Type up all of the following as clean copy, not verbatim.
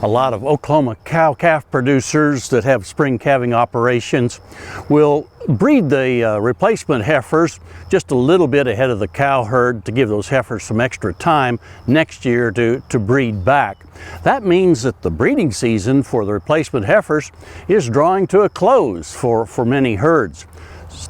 A lot of Oklahoma cow-calf producers that have spring calving operations will breed the replacement heifers just a little bit ahead of the cow herd to give those heifers some extra time next year to breed back. That means that the breeding season for the replacement heifers is drawing to a close for many herds.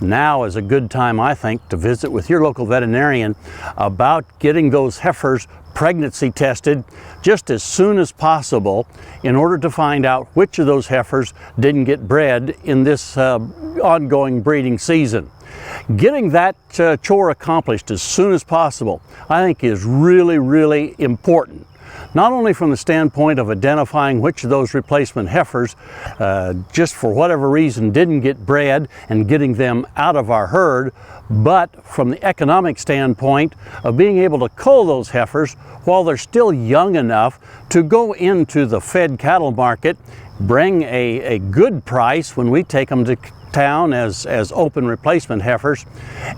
Now is a good time, I think, to visit with your local veterinarian about getting those heifers pregnancy tested just as soon as possible in order to find out which of those heifers didn't get bred in this ongoing breeding season. Getting that chore accomplished as soon as possible, I think, is really important. Not only from the standpoint of identifying which of those replacement heifers just for whatever reason didn't get bred and getting them out of our herd, but from the economic standpoint of being able to cull those heifers while they're still young enough to go into the fed cattle market, bring a good price when we take them to town as open replacement heifers,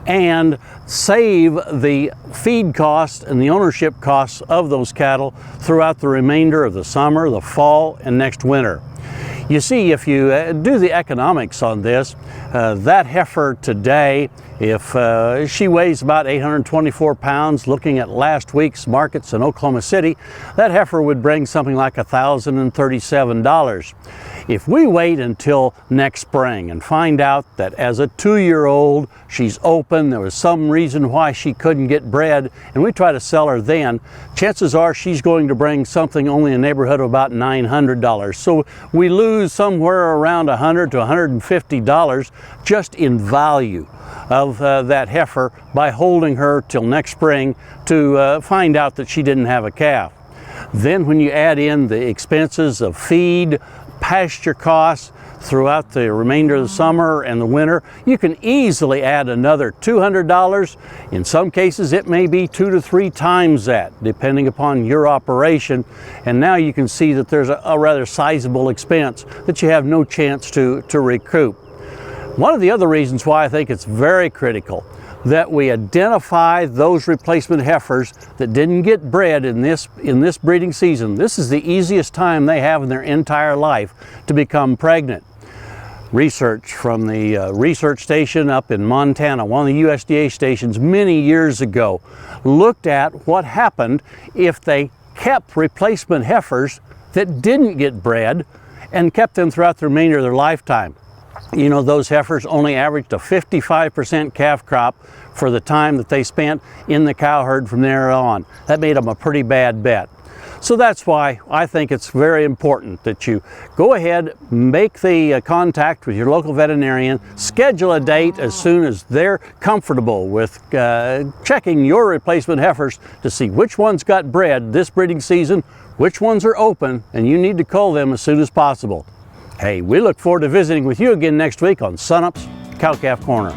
and save the feed costs and the ownership costs of those cattle throughout the remainder of the summer, the fall, and next winter. You see, if you do the economics on this, that heifer today, if she weighs about 824 pounds, looking at last week's markets in Oklahoma City, that heifer would bring something like $1,037. If we wait until next spring and find out that as a 2-year-old she's open, there was some reason why she couldn't get bred, and we try to sell her then, chances are she's going to bring something only in the neighborhood of about $900. So we lose somewhere around $100 to $150 just in value of that heifer by holding her till next spring to find out that she didn't have a calf. Then when you add in the expenses of feed, pasture costs throughout the remainder of the summer and the winter, you can easily add another $200. In some cases it may be 2 to 3 times that, depending upon your operation, and now you can see that there's a rather sizable expense that you have no chance to recoup. One of the other reasons why I think it's very critical that we identify those replacement heifers that didn't get bred in this breeding season. This is the easiest time they have in their entire life to become pregnant. Research from the research station up in Montana, one of the USDA stations many years ago, looked at what happened if they kept replacement heifers that didn't get bred and kept them throughout the remainder of their lifetime. You know, those heifers only averaged a 55% calf crop for the time that they spent in the cow herd from there on. That made them a pretty bad bet. So that's why I think it's very important that you go ahead, make the contact with your local veterinarian, schedule a date as soon as they're comfortable with checking your replacement heifers to see which ones got bred this breeding season, which ones are open, and you need to cull them as soon as possible. Hey, we look forward to visiting with you again next week on Sunup's Cow-Calf Corner.